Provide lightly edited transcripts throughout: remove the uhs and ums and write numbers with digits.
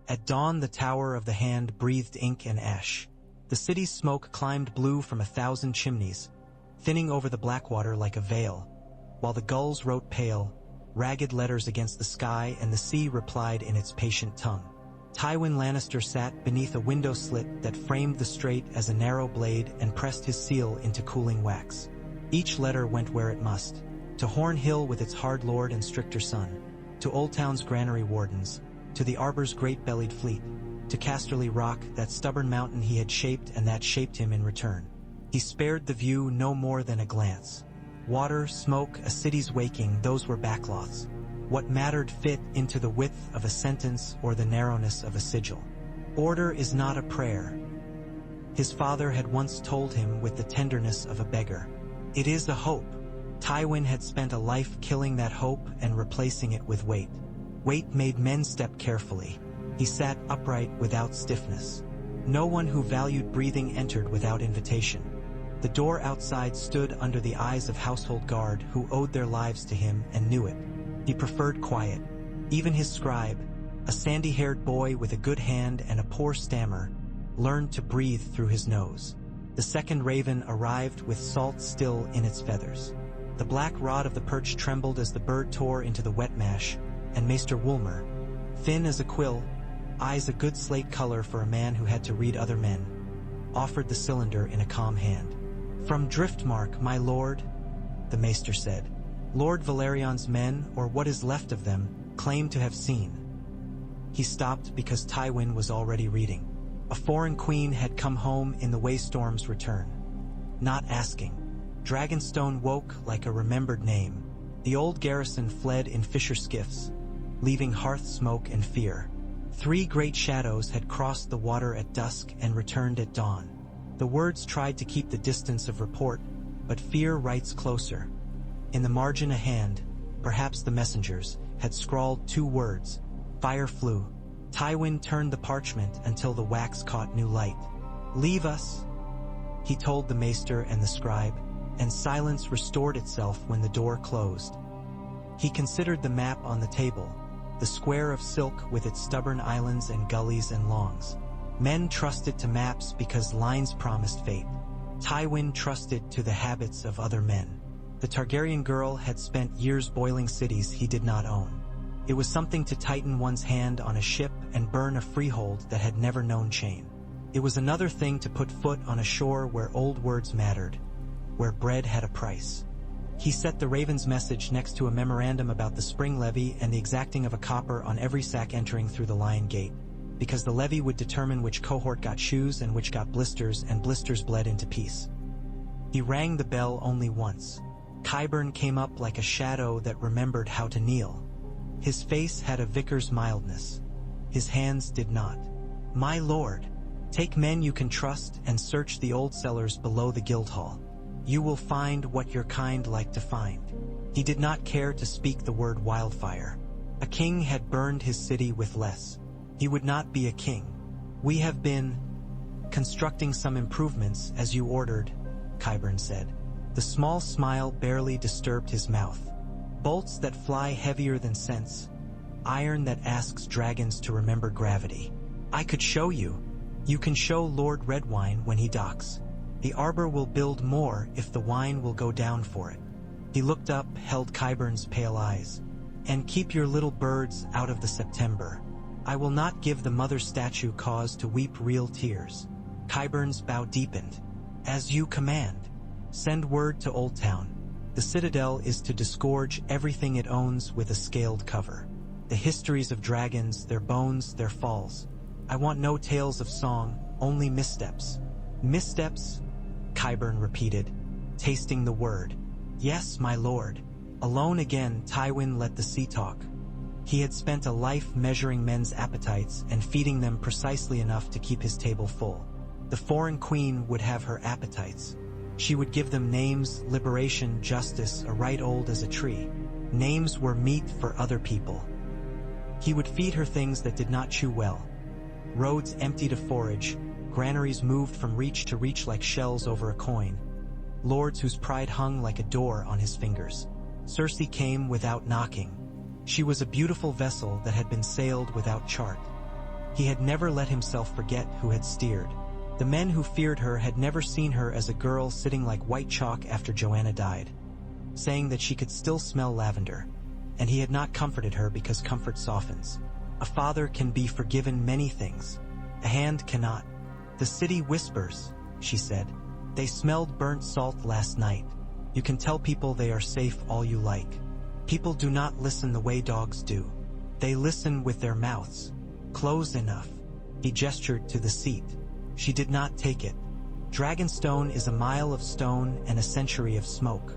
At dawn, the Tower of the Hand breathed ink and ash. The city's smoke climbed blue from 1,000 chimneys, thinning over the Blackwater like a veil, while the gulls wrote pale, ragged letters against the sky, and the sea replied in its patient tongue. Tywin Lannister sat beneath a window slit that framed the strait as a narrow blade and pressed his seal into cooling wax. Each letter went where it must, to Horn Hill with its hard lord and stricter son, to Old Town's granary wardens, to the Arbor's great-bellied fleet, to Casterly Rock, that stubborn mountain he had shaped and that shaped him in return. He spared the view no more than a glance. Water, smoke, a city's waking, those were backlots. What mattered fit into the width of a sentence or the narrowness of a sigil. Order is not a prayer, his father had once told him with the tenderness of a beggar. It is a hope. Tywin had spent a life killing that hope and replacing it with weight. Weight made men step carefully. He sat upright without stiffness. No one who valued breathing entered without invitation. The door outside stood under the eyes of household guard who owed their lives to him and knew it. He preferred quiet. Even his scribe, a sandy-haired boy with a good hand and a poor stammer, learned to breathe through his nose. The second raven arrived with salt still in its feathers. The black rod of the perch trembled as the bird tore into the wet mash, and Maester Woolmer, thin as a quill, eyes a good slate color for a man who had to read other men, offered the cylinder in a calm hand. "From Driftmark, my lord," the maester said. "Lord Valerion's men, or what is left of them, claim to have seen." He stopped because Tywin was already reading. A foreign queen had come home in the Waystorm's return. Not asking. Dragonstone woke like a remembered name. The old garrison fled in fisher skiffs, leaving hearth smoke and fear. 3 great shadows had crossed the water at dusk and returned at dawn. The words tried to keep the distance of report, but fear writes closer. In the margin a hand, perhaps the messengers, had scrawled 2 words. Fire flew. Tywin turned the parchment until the wax caught new light. "Leave us," he told the maester and the scribe, and silence restored itself when the door closed. He considered the map on the table, the square of silk with its stubborn islands and gullies and longs. Men trusted to maps because lines promised fate. Tywin trusted to the habits of other men. The Targaryen girl had spent years boiling cities he did not own. It was something to tighten one's hand on a ship and burn a freehold that had never known chain. It was another thing to put foot on a shore where old words mattered, where bread had a price. He set the Raven's message next to a memorandum about the spring levy and the exacting of a copper on every sack entering through the Lion Gate, because the levy would determine which cohort got shoes and which got blisters, and blisters bled into peace. He rang the bell only once. Qyburn came up like a shadow that remembered how to kneel. His face had a vicar's mildness. His hands did not. "My lord, take men you can trust and search the old cellars below the Guildhall. You will find what your kind like to find." He did not care to speak the word wildfire. A king had burned his city with less. He would not be a king. "We have been constructing some improvements as you ordered," Qyburn said. The small smile barely disturbed his mouth. "Bolts that fly heavier than sense. Iron that asks dragons to remember gravity. I could show you. You can show Lord Redwine when he docks. The Arbor will build more if the wine will go down for it." He looked up, held Qyburn's pale eyes. "And keep your little birds out of the September. I will not give the mother statue cause to weep real tears." Qyburn's bow deepened. "As you command. Send word to Old Town. The Citadel is to disgorge everything it owns with a scaled cover. The histories of dragons, their bones, their falls. I want no tales of song, only missteps." "Missteps?" Qyburn repeated, tasting the word. "Yes, my lord." Alone again, Tywin let the sea talk. He had spent a life measuring men's appetites and feeding them precisely enough to keep his table full. The foreign queen would have her appetites. She would give them names, liberation, justice, a right old as a tree. Names were meat for other people. He would feed her things that did not chew well. Roads emptied of forage, granaries moved from reach to reach like shells over a coin. Lords whose pride hung like a door on his fingers. Cersei came without knocking. She was a beautiful vessel that had been sailed without chart. He had never let himself forget who had steered. The men who feared her had never seen her as a girl sitting like white chalk after Joanna died, saying that she could still smell lavender, and he had not comforted her because comfort softens. A father can be forgiven many things. A hand cannot. The city whispers, she said. They smelled burnt salt last night. You can tell people they are safe all you like. People do not listen the way dogs do. They listen with their mouths. Close enough. He gestured to the seat. She did not take it. Dragonstone is a mile of stone and a century of smoke.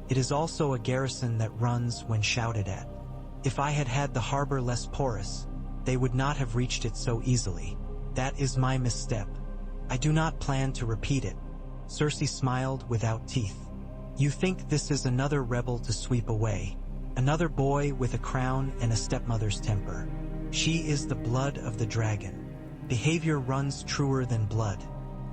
It is also a garrison that runs when shouted at. If I had had the harbor less porous, they would not have reached it so easily. That is my misstep. I do not plan to repeat it. Cersei smiled without teeth. You think this is another rebel to sweep away? Another boy with a crown and a stepmother's temper. She is the blood of the dragon. Behavior runs truer than blood.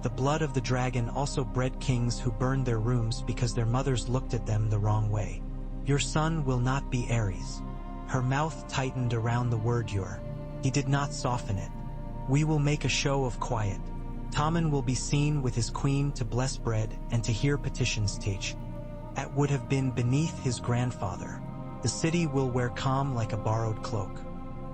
The blood of the dragon also bred kings who burned their rooms because their mothers looked at them the wrong way. Your son will not be Ares. Her mouth tightened around the word your. He did not soften it. We will make a show of quiet. Tommen will be seen with his queen to bless bread and to hear petitions teach. That would have been beneath his grandfather. The city will wear calm like a borrowed cloak.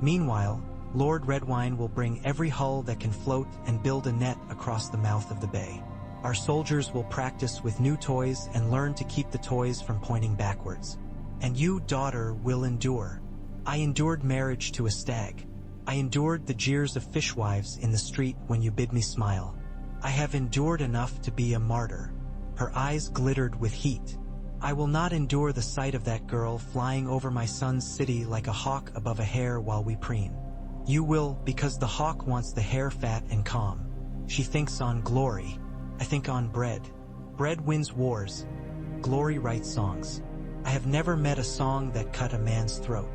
Meanwhile, Lord Redwine will bring every hull that can float and build a net across the mouth of the bay. Our soldiers will practice with new toys and learn to keep the toys from pointing backwards. And you, daughter, will endure. I endured marriage to a stag. I endured the jeers of fishwives in the street when you bid me smile. I have endured enough to be a martyr. Her eyes glittered with heat. I will not endure the sight of that girl flying over my son's city like a hawk above a hare while we preen. You will, because the hawk wants the hare fat and calm. She thinks on glory. I think on bread. Bread wins wars. Glory writes songs. I have never met a song that cut a man's throat.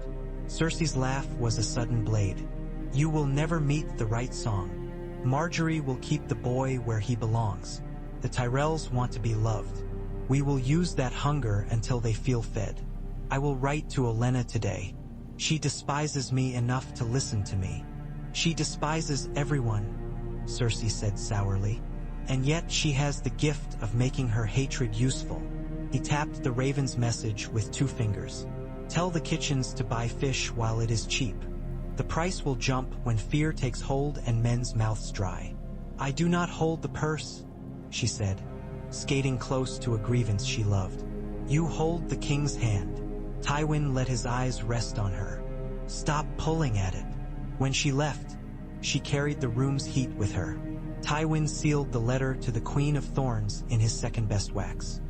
Cersei's laugh was a sudden blade. You will never meet the right song. Marjorie will keep the boy where he belongs. The Tyrells want to be loved. We will use that hunger until they feel fed. I will write to Olenna today. She despises me enough to listen to me. She despises everyone, Cersei said sourly. And yet she has the gift of making her hatred useful. He tapped the raven's message with 2 fingers. Tell the kitchens to buy fish while it is cheap. The price will jump when fear takes hold and men's mouths dry. I do not hold the purse, she said, skating close to a grievance she loved. You hold the king's hand. Tywin let his eyes rest on her. Stop pulling at it. When she left, she carried the room's heat with her. Tywin sealed the letter to the Queen of Thorns in his second-best wax.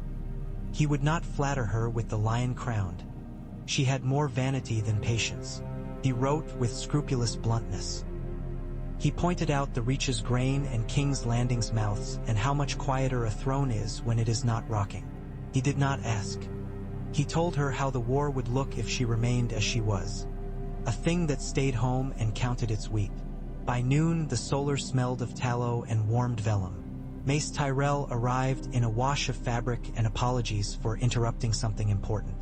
He would not flatter her with the lion crowned. She had more vanity than patience. He wrote with scrupulous bluntness. He pointed out the Reach's grain and King's Landing's mouths and how much quieter a throne is when it is not rocking. He did not ask. He told her how the war would look if she remained as she was. A thing that stayed home and counted its wheat. By noon, the solar smelled of tallow and warmed vellum. Mace Tyrell arrived in a wash of fabric and apologies for interrupting something important.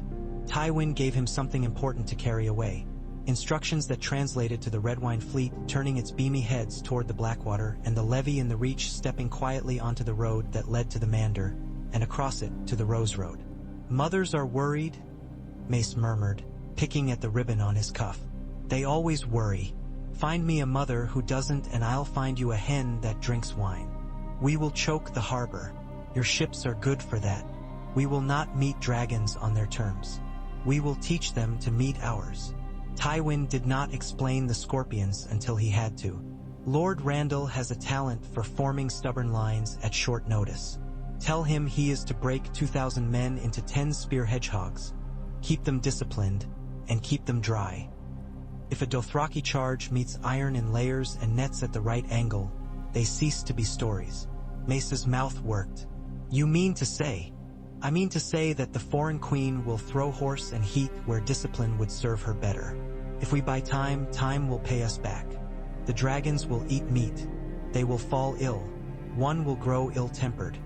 Tywin gave him something important to carry away. Instructions that translated to the Redwine fleet turning its beamy heads toward the Blackwater and the levy in the Reach stepping quietly onto the road that led to the Mander, and across it to the Rose Road. Mothers are worried, Mace murmured, picking at the ribbon on his cuff. They always worry. Find me a mother who doesn't and I'll find you a hen that drinks wine. We will choke the harbor. Your ships are good for that. We will not meet dragons on their terms. We will teach them to meet ours. Tywin did not explain the scorpions until he had to. Lord Randall has a talent for forming stubborn lines at short notice. Tell him he is to break 2,000 men into 10 spear hedgehogs. Keep them disciplined, and keep them dry. If a Dothraki charge meets iron in layers and nets at the right angle, they cease to be stories. Mace's mouth worked. You mean to say? I mean to say that the foreign queen will throw horse and heat where discipline would serve her better. If we buy time, time will pay us back. The dragons will eat meat. They will fall ill. One will grow ill-tempered.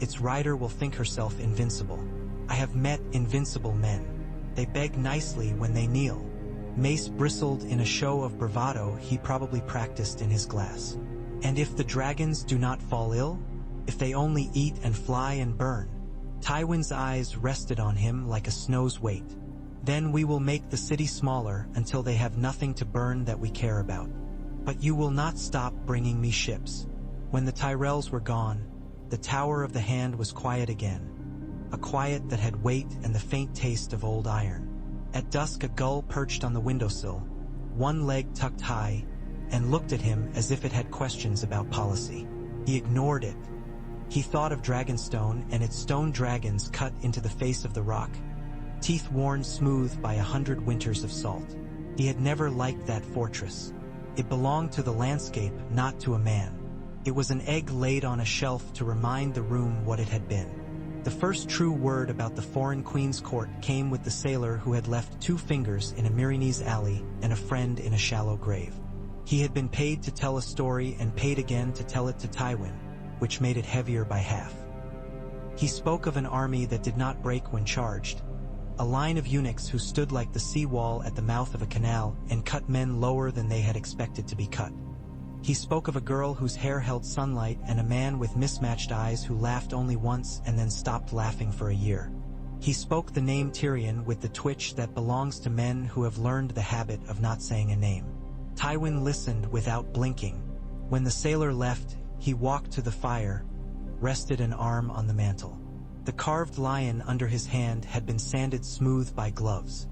Its rider will think herself invincible. I have met invincible men. They beg nicely when they kneel. Mace bristled in a show of bravado he probably practiced in his glass. And if the dragons do not fall ill? If they only eat and fly and burn? Tywin's eyes rested on him like a snow's weight. Then we will make the city smaller until they have nothing to burn that we care about. But you will not stop bringing me ships. When the Tyrells were gone, the Tower of the Hand was quiet again. A quiet that had weight and the faint taste of old iron. At dusk a gull perched on the windowsill, one leg tucked high, and looked at him as if it had questions about policy. He ignored it. He thought of Dragonstone and its stone dragons cut into the face of the rock, teeth worn smooth by 100 winters of salt. He had never liked that fortress. It belonged to the landscape, not to a man. It was an egg laid on a shelf to remind the room what it had been. The first true word about the foreign queen's court came with the sailor who had left 2 fingers in a Myronese alley and a friend in a shallow grave. He had been paid to tell a story and paid again to tell it to Tywin, which made it heavier by half. He spoke of an army that did not break when charged, a line of eunuchs who stood like the seawall at the mouth of a canal and cut men lower than they had expected to be cut. He spoke of a girl whose hair held sunlight and a man with mismatched eyes who laughed only once and then stopped laughing for a year. He spoke the name Tyrion with the twitch that belongs to men who have learned the habit of not saying a name. Tywin listened without blinking. When the sailor left, he walked to the fire, rested an arm on the mantel. The carved lion under his hand had been sanded smooth by gloves.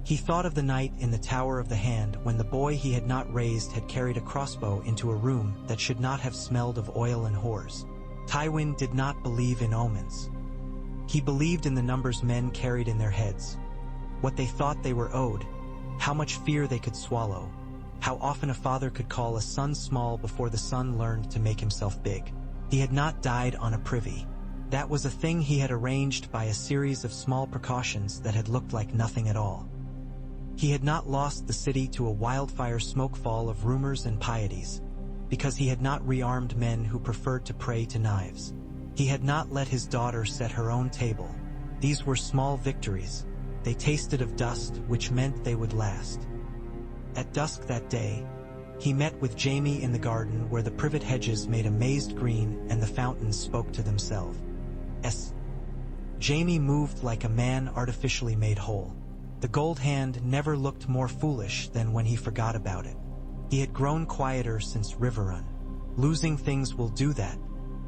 He thought of the night in the Tower of the Hand when the boy he had not raised had carried a crossbow into a room that should not have smelled of oil and whores. Tywin did not believe in omens. He believed in the numbers men carried in their heads, what they thought they were owed, how much fear they could swallow, how often a father could call a son small before the son learned to make himself big. He had not died on a privy. That was a thing he had arranged by a series of small precautions that had looked like nothing at all. He had not lost the city to a wildfire smokefall of rumors and pieties, because he had not rearmed men who preferred to pray to knives. He had not let his daughter set her own table. These were small victories. They tasted of dust, which meant they would last. At dusk that day, he met with Jaime in the garden where the privet hedges made a mazed green and the fountains spoke to themselves. Jaime moved like a man artificially made whole. The gold hand never looked more foolish than when he forgot about it. He had grown quieter since Riverrun. Losing things will do that.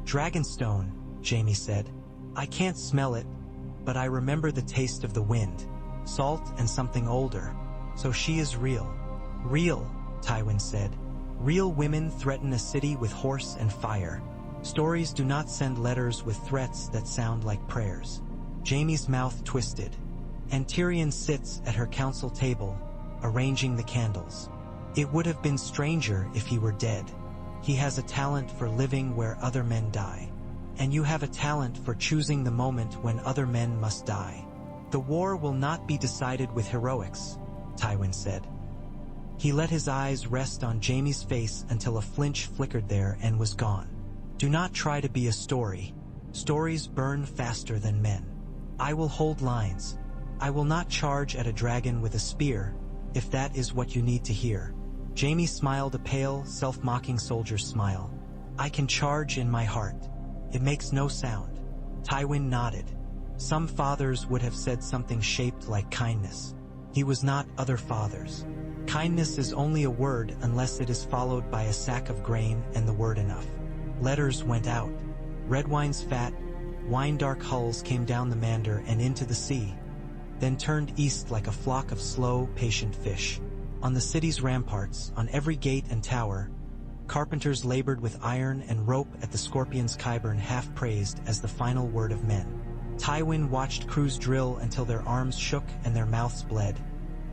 Dragonstone, Jaime said. I can't smell it, but I remember the taste of the wind, salt and something older. So she is real. Real, Tywin said. Real women threaten a city with horse and fire. Stories do not send letters with threats that sound like prayers. Jaime's mouth twisted. And Tyrion sits at her council table, arranging the candles. It would have been stranger if he were dead. He has a talent for living where other men die. And you have a talent for choosing the moment when other men must die. The war will not be decided with heroics, Tywin said. He let his eyes rest on Jaime's face until a flinch flickered there and was gone. Do not try to be a story. Stories burn faster than men. I will hold lines. I will not charge at a dragon with a spear, if that is what you need to hear. Jaime smiled a pale, self-mocking soldier's smile. I can charge in my heart. It makes no sound. Tywin nodded. Some fathers would have said something shaped like kindness. He was not other fathers. Kindness is only a word unless it is followed by a sack of grain and the word enough. Letters went out. Redwine's fat, wine-dark hulls came down the Mander and into the sea, then turned east like a flock of slow, patient fish. On the city's ramparts, on every gate and tower, carpenters labored with iron and rope at the Scorpion's Qyburn, half praised as the final word of men. Tywin watched crews drill until their arms shook and their mouths bled,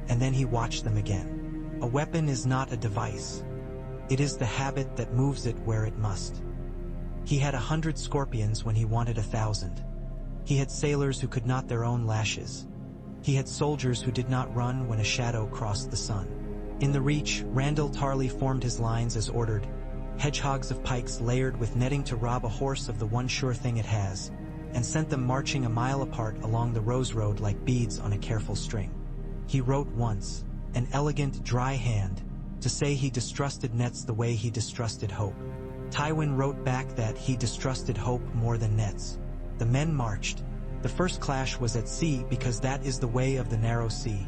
and then he watched them again. A weapon is not a device. It is the habit that moves it where it must. He had 100 scorpions when he wanted 1,000. He had sailors who could knot their own lashes. He had soldiers who did not run when a shadow crossed the sun. In the Reach, Randall Tarley formed his lines as ordered, hedgehogs of pikes layered with netting to rob a horse of the one sure thing it has, and sent them marching a mile apart along the Rose Road like beads on a careful string. He wrote once, an elegant, dry hand, to say he distrusted nets the way he distrusted hope. Tywin wrote back that he distrusted hope more than nets. The men marched. The first clash was at sea because that is the way of the narrow sea.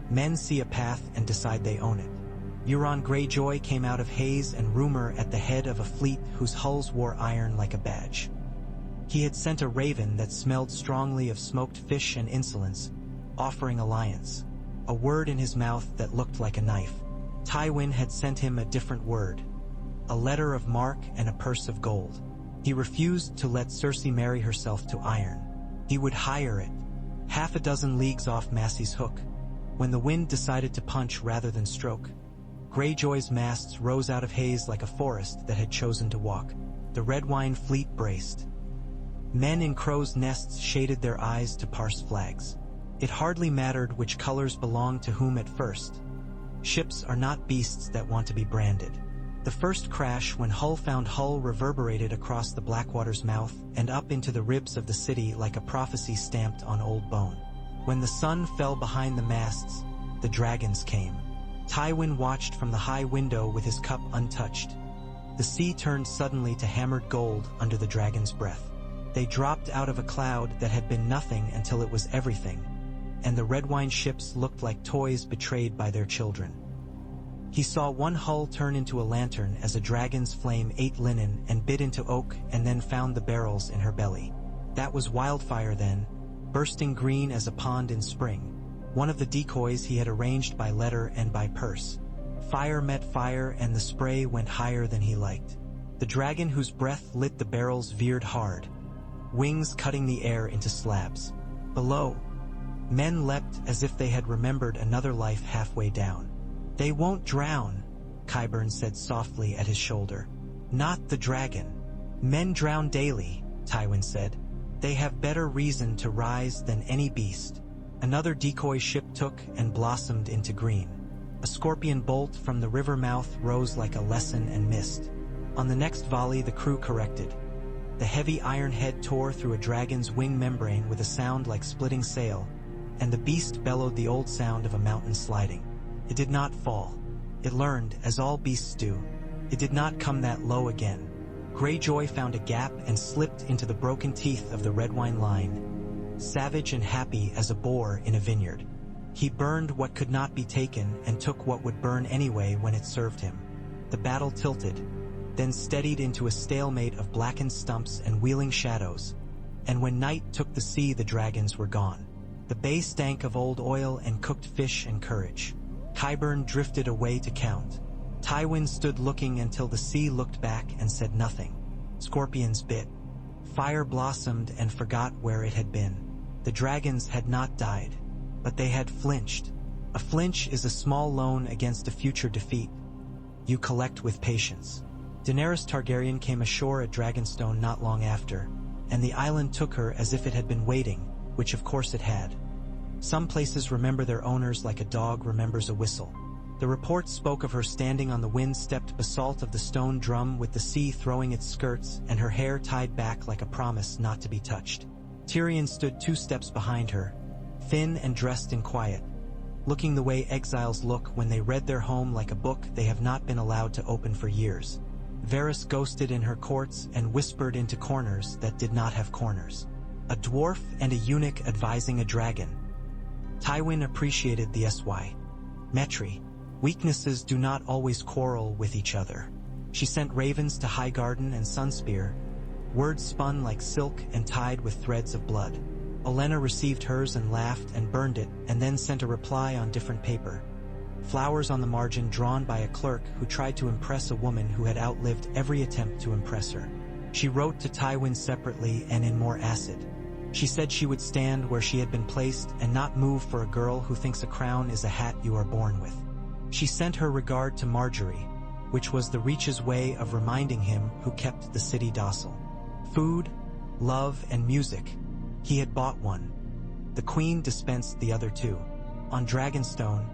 Men see a path and decide they own it. Euron Greyjoy came out of haze and rumor at the head of a fleet whose hulls wore iron like a badge. He had sent a raven that smelled strongly of smoked fish and insolence, offering alliance. A word in his mouth that looked like a knife. Tywin had sent him a different word. A letter of marque and a purse of gold. He refused to let Cersei marry herself to iron. He would hire it, 6 leagues off Massey's Hook. When the wind decided to punch rather than stroke, Greyjoy's masts rose out of haze like a forest that had chosen to walk. The red wine fleet braced. Men in crows' nests shaded their eyes to parse flags. It hardly mattered which colors belonged to whom at first. Ships are not beasts that want to be branded. The first crash when hull found hull reverberated across the Blackwater's mouth and up into the ribs of the city like a prophecy stamped on old bone. When the sun fell behind the masts, the dragons came. Tywin watched from the high window with his cup untouched. The sea turned suddenly to hammered gold under the dragon's breath. They dropped out of a cloud that had been nothing until it was everything, and the red wine ships looked like toys betrayed by their children. He saw one hull turn into a lantern as a dragon's flame ate linen and bit into oak and then found the barrels in her belly. That was wildfire then, bursting green as a pond in spring, one of the decoys he had arranged by letter and by purse. Fire met fire and the spray went higher than he liked. The dragon whose breath lit the barrels veered hard, wings cutting the air into slabs. Below, men leapt as if they had remembered another life halfway down. "They won't drown," Qyburn said softly at his shoulder. "Not the dragon." "Men drown daily," Tywin said. "They have better reason to rise than any beast." Another decoy ship took and blossomed into green. A scorpion bolt from the river mouth rose like a lesson and missed. On the next volley the crew corrected. The heavy iron head tore through a dragon's wing membrane with a sound like splitting sail, and the beast bellowed the old sound of a mountain sliding. It did not fall. It learned, as all beasts do. It did not come that low again. Greyjoy found a gap and slipped into the broken teeth of the red wine line, savage and happy as a boar in a vineyard. He burned what could not be taken and took what would burn anyway when it served him. The battle tilted, then steadied into a stalemate of blackened stumps and wheeling shadows, and when night took the sea the dragons were gone. The bay stank of old oil and cooked fish and courage. Qyburn drifted away to count. Tywin stood looking until the sea looked back and said nothing. Scorpions bit. Fire blossomed and forgot where it had been. The dragons had not died, but they had flinched. A flinch is a small loan against a future defeat. You collect with patience. Daenerys Targaryen came ashore at Dragonstone not long after, and the island took her as if it had been waiting, which of course it had. Some places remember their owners like a dog remembers a whistle. The report spoke of her standing on the wind-stepped basalt of the stone drum with the sea throwing its skirts and her hair tied back like a promise not to be touched. Tyrion stood 2 steps behind her, thin and dressed in quiet, looking the way exiles look when they read their home like a book they have not been allowed to open for years. Varys ghosted in her courts and whispered into corners that did not have corners. A dwarf and a eunuch advising a dragon. Tywin appreciated the Metri. Weaknesses do not always quarrel with each other. She sent ravens to Highgarden and Sunspear, words spun like silk and tied with threads of blood. Olenna received hers and laughed and burned it, and then sent a reply on different paper. Flowers on the margin drawn by a clerk who tried to impress a woman who had outlived every attempt to impress her. She wrote to Tywin separately and in more acid. She said she would stand where she had been placed and not move for a girl who thinks a crown is a hat you are born with. She sent her regard to Marjorie, which was the Reach's way of reminding him who kept the city docile. Food, love, and music. He had bought one. The queen dispensed the other 2. On Dragonstone,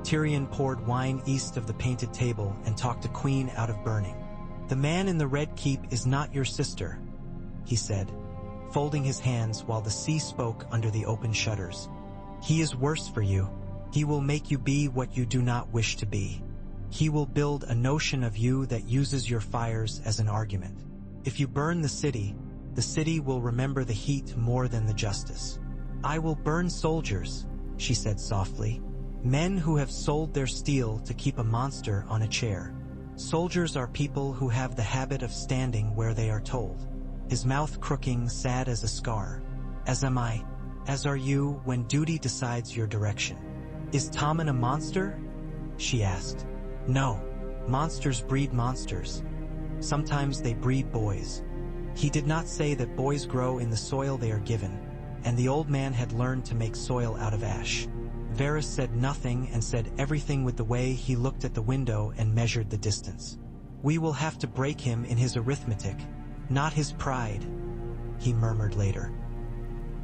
Tyrion poured wine east of the painted table and talked a queen out of burning. "The man in the red keep is not your sister," he said, folding his hands while the sea spoke under the open shutters. "He is worse for you." He will make you be what you do not wish to be. He will build a notion of you that uses your fires as an argument. If you burn the city will remember the heat more than the justice. I will burn soldiers, she said softly. Men who have sold their steel to keep a monster on a chair. Soldiers are people who have the habit of standing where they are told. His mouth crooking, sad as a scar. As am I. As are you when duty decides your direction. Is Tommen a monster? She asked. No. Monsters breed monsters. Sometimes they breed boys. He did not say that boys grow in the soil they are given, and the old man had learned to make soil out of ash. Varys said nothing and said everything with the way he looked at the window and measured the distance. We will have to break him in his arithmetic, not his pride, he murmured later.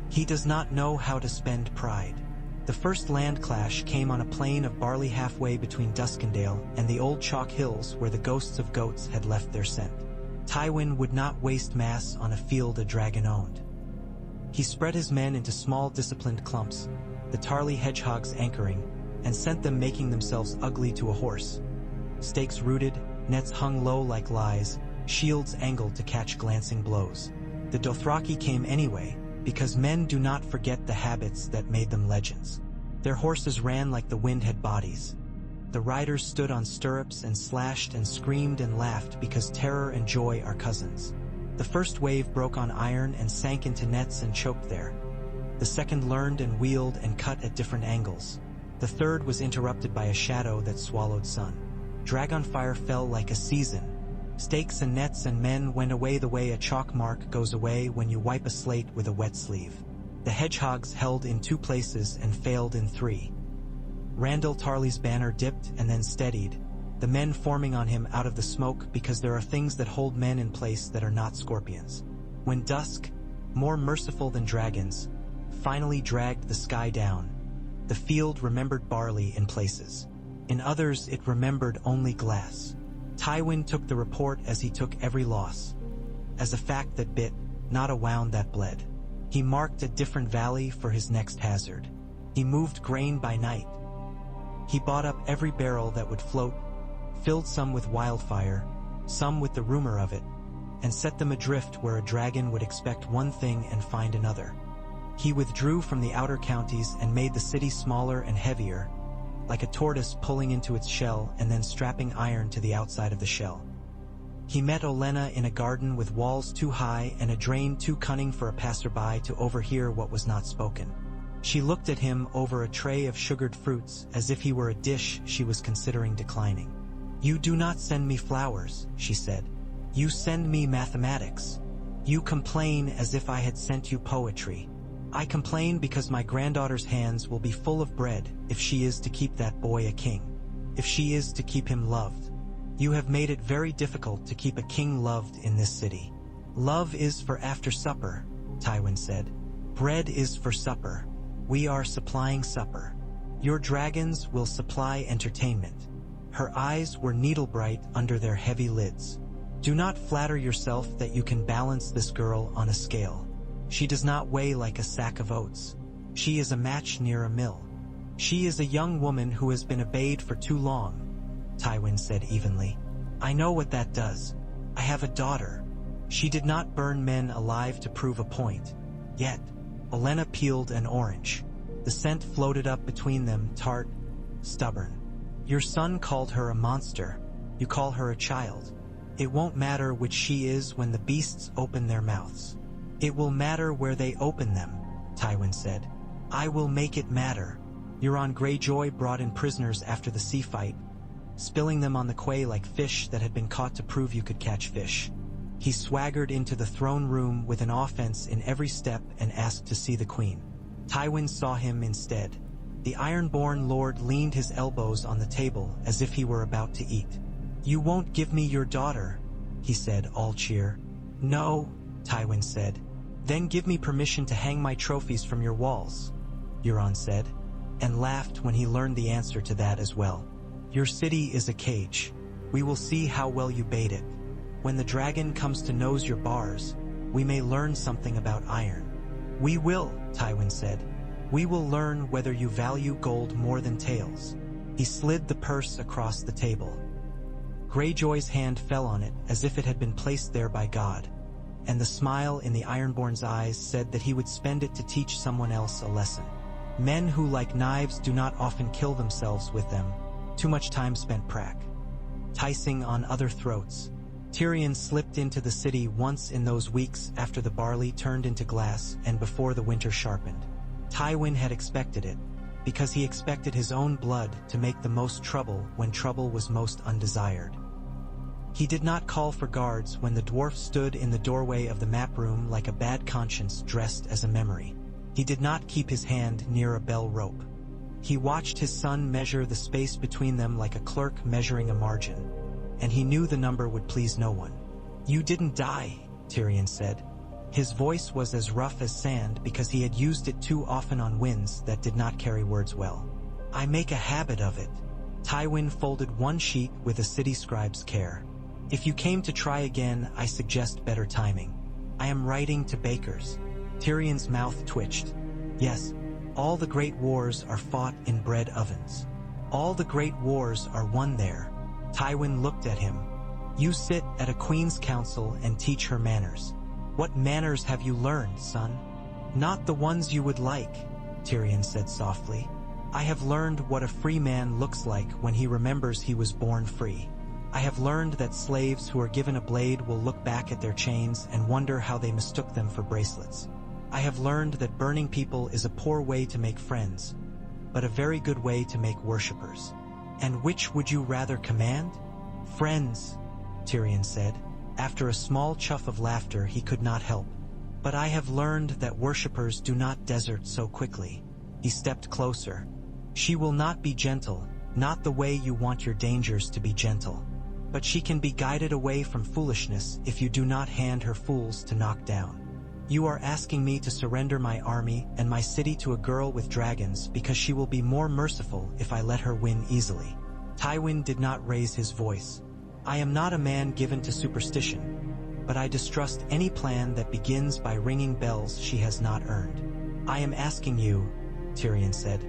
He does not know how to spend pride. The first land clash came on a plain of barley halfway between Duskendale and the old chalk hills where the ghosts of goats had left their scent. Tywin would not waste mass on a field a dragon owned. He spread his men into small disciplined clumps, the Tarly hedgehogs anchoring, and sent them making themselves ugly to a horse. Stakes rooted, nets hung low like lies, shields angled to catch glancing blows. The Dothraki came anyway, because men do not forget the habits that made them legends. Their horses ran like the wind had bodies. The riders stood on stirrups and slashed and screamed and laughed because terror and joy are cousins. The first wave broke on iron and sank into nets and choked there. The second learned and wheeled and cut at different angles. The third was interrupted by a shadow that swallowed sun. Dragonfire fell like a season. Stakes and nets and men went away the way a chalk mark goes away when you wipe a slate with a wet sleeve. The hedgehogs held in 2 places and failed in 3. Randall Tarly's banner dipped and then steadied, the men forming on him out of the smoke because there are things that hold men in place that are not scorpions. When dusk, more merciful than dragons, finally dragged the sky down, the field remembered barley in places. In others it remembered only glass. Tywin took the report as he took every loss, as a fact that bit, not a wound that bled. He marked a different valley for his next hazard. He moved grain by night. He bought up every barrel that would float, filled some with wildfire, some with the rumor of it, and set them adrift where a dragon would expect one thing and find another. He withdrew from the outer counties and made the city smaller and heavier, like a tortoise pulling into its shell and then strapping iron to the outside of the shell. He met Olenna in a garden with walls too high and a drain too cunning for a passerby to overhear what was not spoken. She looked at him over a tray of sugared fruits as if he were a dish she was considering declining. You do not send me flowers, she said. You send me mathematics. You complain as if I had sent you poetry. I complain because my granddaughter's hands will be full of bread if she is to keep that boy a king, if she is to keep him loved. You have made it very difficult to keep a king loved in this city. Love is for after supper, Tywin said. Bread is for supper. We are supplying supper. Your dragons will supply entertainment. Her eyes were needle-bright under their heavy lids. Do not flatter yourself that you can balance this girl on a scale. She does not weigh like a sack of oats. She is a match near a mill. She is a young woman who has been obeyed for too long, Tywin said evenly. I know what that does. I have a daughter. She did not burn men alive to prove a point. Yet, Olenna peeled an orange. The scent floated up between them, tart, stubborn. Your son called her a monster. You call her a child. It won't matter which she is when the beasts open their mouths. It will matter where they open them, Tywin said. I will make it matter. Euron Greyjoy brought in prisoners after the sea fight, spilling them on the quay like fish that had been caught to prove you could catch fish. He swaggered into the throne room with an offense in every step and asked to see the queen. Tywin saw him instead. The Ironborn lord leaned his elbows on the table as if he were about to eat. You won't give me your daughter, he said, all cheer. No, Tywin said. Then give me permission to hang my trophies from your walls, Euron said, and laughed when he learned the answer to that as well. Your city is a cage. We will see how well you bait it. When the dragon comes to nose your bars, we may learn something about iron. We will, Tywin said. We will learn whether you value gold more than tails." He slid the purse across the table. Greyjoy's hand fell on it as if it had been placed there by God, and the smile in the Ironborn's eyes said that he would spend it to teach someone else a lesson. Men who like knives do not often kill themselves with them. Too much time spent practicing on other throats. Tyrion slipped into the city once in those weeks after the barley turned into glass and before the winter sharpened. Tywin had expected it, because he expected his own blood to make the most trouble when trouble was most undesired. He did not call for guards when the dwarf stood in the doorway of the map room like a bad conscience dressed as a memory. He did not keep his hand near a bell rope. He watched his son measure the space between them like a clerk measuring a margin, and he knew the number would please no one. "You didn't die," Tyrion said. His voice was as rough as sand because he had used it too often on winds that did not carry words well. "I make a habit of it." Tywin folded one sheet with a city scribe's care. "If you came to try again, I suggest better timing. I am writing to bakers." Tyrion's mouth twitched. "Yes, all the great wars are fought in bread ovens. All the great wars are won there." Tywin looked at him. "You sit at a queen's council and teach her manners. What manners have you learned, son?" "Not the ones you would like," Tyrion said softly. "I have learned what a free man looks like when he remembers he was born free. I have learned that slaves who are given a blade will look back at their chains and wonder how they mistook them for bracelets. I have learned that burning people is a poor way to make friends, but a very good way to make worshippers." "And which would you rather command?" "Friends," Tyrion said. After a small chuff of laughter he could not help. "But I have learned that worshippers do not desert so quickly." He stepped closer. "She will not be gentle, not the way you want your dangers to be gentle. But she can be guided away from foolishness if you do not hand her fools to knock down. You are asking me to surrender my army and my city to a girl with dragons because she will be more merciful if I let her win easily." Tywin did not raise his voice. "I am not a man given to superstition, but I distrust any plan that begins by ringing bells she has not earned. I am asking you," Tyrion said,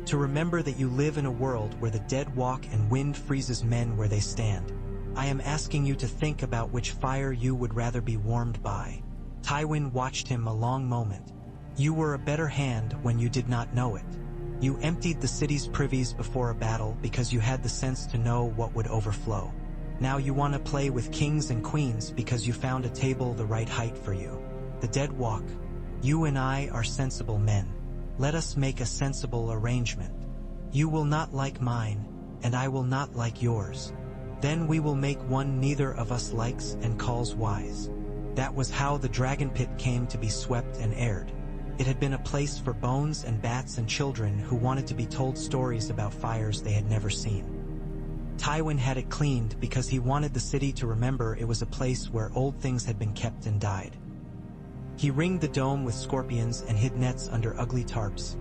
"to remember that you live in a world where the dead walk and wind freezes men where they stand. I am asking you to think about which fire you would rather be warmed by." Tywin watched him a long moment. "You were a better hand when you did not know it. You emptied the city's privies before a battle because you had the sense to know what would overflow. Now you want to play with kings and queens because you found a table the right height for you. The dead walk. You and I are sensible men. Let us make a sensible arrangement. You will not like mine, and I will not like yours. Then we will make one neither of us likes and calls wise." That was how the dragon pit came to be swept and aired. It had been a place for bones and bats and children who wanted to be told stories about fires they had never seen. Tywin had it cleaned because he wanted the city to remember it was a place where old things had been kept and died. He ringed the dome with scorpions and hid nets under ugly tarps,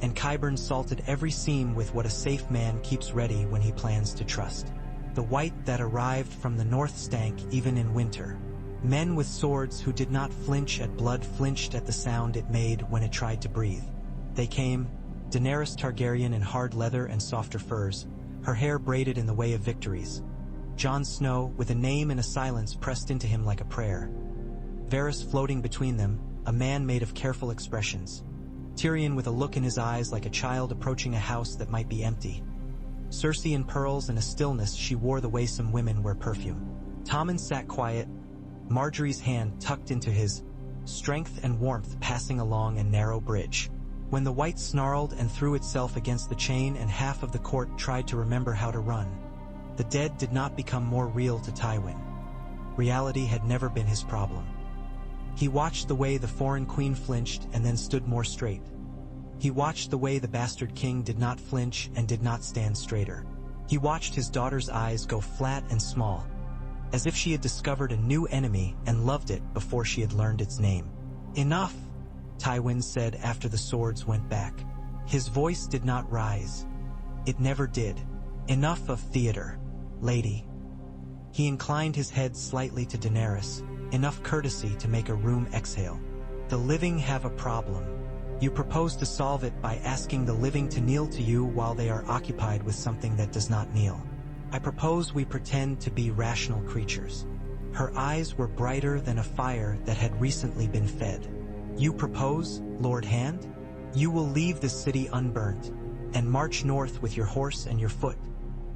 and Qyburn salted every seam with what a safe man keeps ready when he plans to trust. The white that arrived from the north stank even in winter. Men with swords who did not flinch at blood flinched at the sound it made when it tried to breathe. They came, Daenerys Targaryen in hard leather and softer furs, her hair braided in the way of victories. Jon Snow, with a name and a silence pressed into him like a prayer. Varys floating between them, a man made of careful expressions. Tyrion with a look in his eyes like a child approaching a house that might be empty. Cersei in pearls and a stillness she wore the way some women wear perfume. Tommen sat quiet, Marjorie's hand tucked into his, strength and warmth passing along a narrow bridge. When the white snarled and threw itself against the chain and half of the court tried to remember how to run, the dead did not become more real to Tywin. Reality had never been his problem. He watched the way the foreign queen flinched and then stood more straight. He watched the way the bastard king did not flinch and did not stand straighter. He watched his daughter's eyes go flat and small, as if she had discovered a new enemy and loved it before she had learned its name. "Enough," Tywin said after the swords went back. His voice did not rise. It never did. "Enough of theater, lady." He inclined his head slightly to Daenerys, enough courtesy to make a room exhale. "The living have a problem. You propose to solve it by asking the living to kneel to you while they are occupied with something that does not kneel. I propose we pretend to be rational creatures. Her eyes were brighter than a fire that had recently been fed. You propose, Lord Hand? You will leave this city unburnt, and march north with your horse and your foot,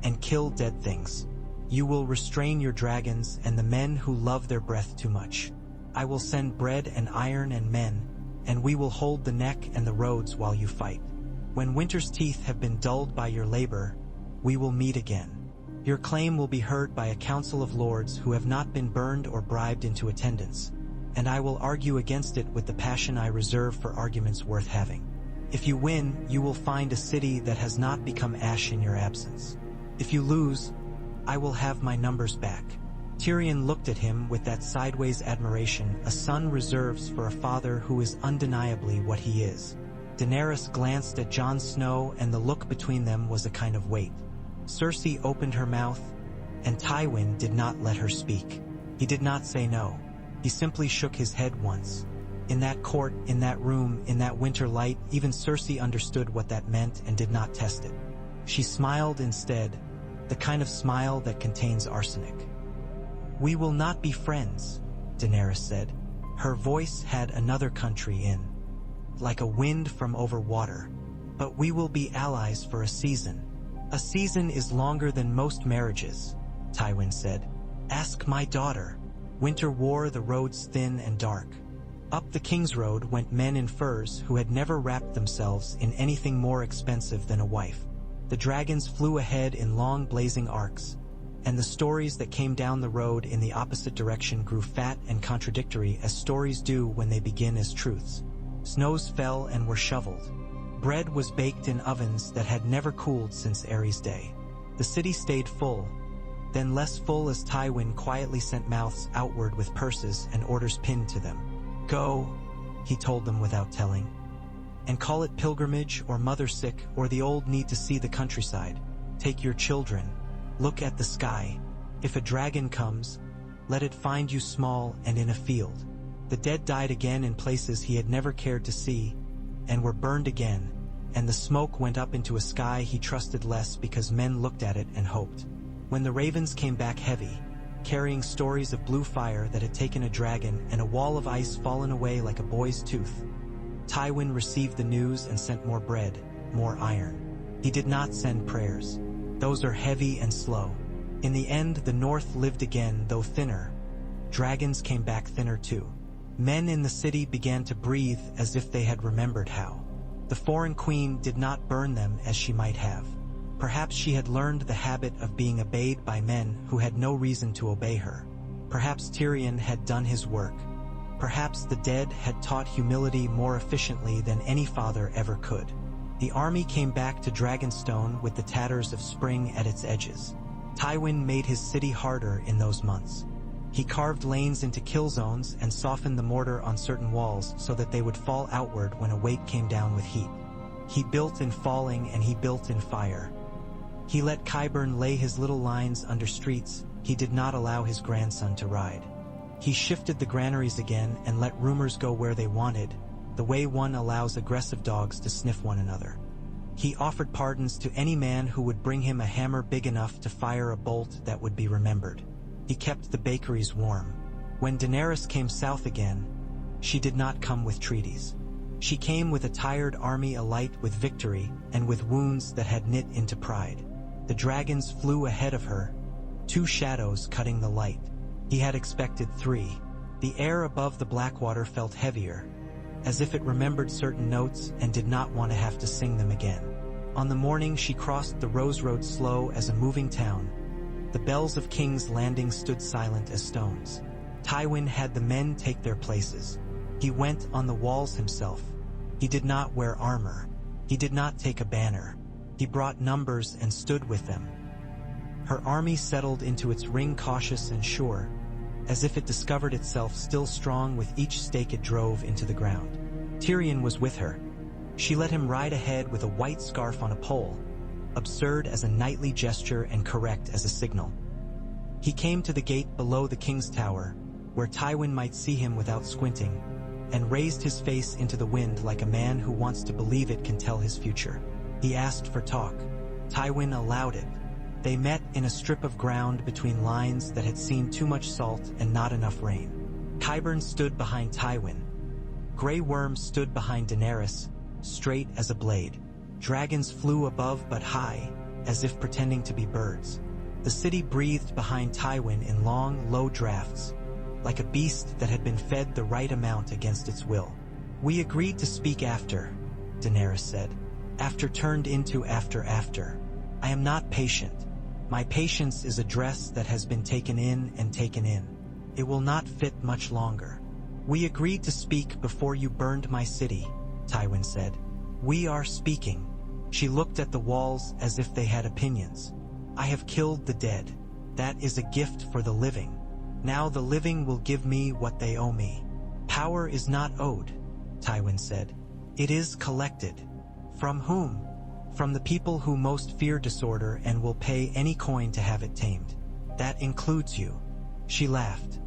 and kill dead things. You will restrain your dragons and the men who love their breath too much. I will send bread and iron and men, and we will hold the neck and the roads while you fight. When winter's teeth have been dulled by your labor, we will meet again. Your claim will be heard by a council of lords who have not been burned or bribed into attendance, and I will argue against it with the passion I reserve for arguments worth having. If you win, you will find a city that has not become ash in your absence. If you lose, I will have my numbers back. Tyrion looked at him with that sideways admiration a son reserves for a father who is undeniably what he is. Daenerys glanced at Jon Snow, and the look between them was a kind of weight. Cersei opened her mouth, and Tywin did not let her speak. He did not say no. He simply shook his head once. In that court, in that room, in that winter light, even Cersei understood what that meant and did not test it. She smiled instead, the kind of smile that contains arsenic. "We will not be friends," Daenerys said. Her voice had another country in, like a wind from over water. "But we will be allies for a season." "A season is longer than most marriages," Tywin said. "Ask my daughter." Winter wore the roads thin and dark. Up the King's Road went men in furs who had never wrapped themselves in anything more expensive than a wife. The dragons flew ahead in long blazing arcs, and the stories that came down the road in the opposite direction grew fat and contradictory as stories do when they begin as truths. Snows fell and were shoveled. Bread was baked in ovens that had never cooled since Ares' day. The city stayed full, then less full as Tywin quietly sent mouths outward with purses and orders pinned to them. "Go," he told them without telling, "and call it pilgrimage or mother sick or the old need to see the countryside. Take your children. Look at the sky. If a dragon comes, let it find you small and in a field." The dead died again in places he had never cared to see, and were burned again, and the smoke went up into a sky he trusted less because men looked at it and hoped. When the ravens came back heavy, carrying stories of blue fire that had taken a dragon and a wall of ice fallen away like a boy's tooth, Tywin received the news and sent more bread, more iron. He did not send prayers. Those are heavy and slow. In the end, the north lived again, though thinner. Dragons came back thinner too. Men in the city began to breathe as if they had remembered how. The foreign queen did not burn them as she might have. Perhaps she had learned the habit of being obeyed by men who had no reason to obey her. Perhaps Tyrion had done his work. Perhaps the dead had taught humility more efficiently than any father ever could. The army came back to Dragonstone with the tatters of spring at its edges. Tywin made his city harder in those months. He carved lanes into kill zones and softened the mortar on certain walls so that they would fall outward when a weight came down with heat. He built in falling and he built in fire. He let Qyburn lay his little lines under streets he did not allow his grandson to ride. He shifted the granaries again and let rumors go where they wanted, the way one allows aggressive dogs to sniff one another. He offered pardons to any man who would bring him a hammer big enough to fire a bolt that would be remembered. He kept the bakeries warm. When Daenerys came south again, she did not come with treaties. She came with a tired army alight with victory and with wounds that had knit into pride. The dragons flew ahead of her, 2 shadows cutting the light. He had expected 3. The air above the Blackwater felt heavier, as if it remembered certain notes and did not want to have to sing them again. On the morning she crossed the Rose Road slow as a moving town, the bells of King's Landing stood silent as stones. Tywin had the men take their places. He went on the walls himself. He did not wear armor. He did not take a banner. He brought numbers and stood with them. Her army settled into its ring cautious and sure, as if it discovered itself still strong with each stake it drove into the ground. Tyrion was with her. She let him ride ahead with a white scarf on a pole, absurd as a knightly gesture and correct as a signal. He came to the gate below the King's Tower, where Tywin might see him without squinting, and raised his face into the wind like a man who wants to believe it can tell his future. He asked for talk. Tywin allowed it. They met in a strip of ground between lines that had seen too much salt and not enough rain. Qyburn stood behind Tywin. Grey Worm stood behind Daenerys, straight as a blade. Dragons flew above but high, as if pretending to be birds. The city breathed behind Tywin in long, low drafts, like a beast that had been fed the right amount against its will. "We agreed to speak after," Daenerys said. "After turned into after. I am not patient. My patience is a dress that has been taken in and taken in. It will not fit much longer." "We agreed to speak before you burned my city," Tywin said. "We are speaking." She looked at the walls as if they had opinions. "I have killed the dead. That is a gift for the living. Now the living will give me what they owe me." "Power is not owed," Tywin said. "It is collected." "From whom?" "From the people who most fear disorder and will pay any coin to have it tamed. That includes you." She laughed.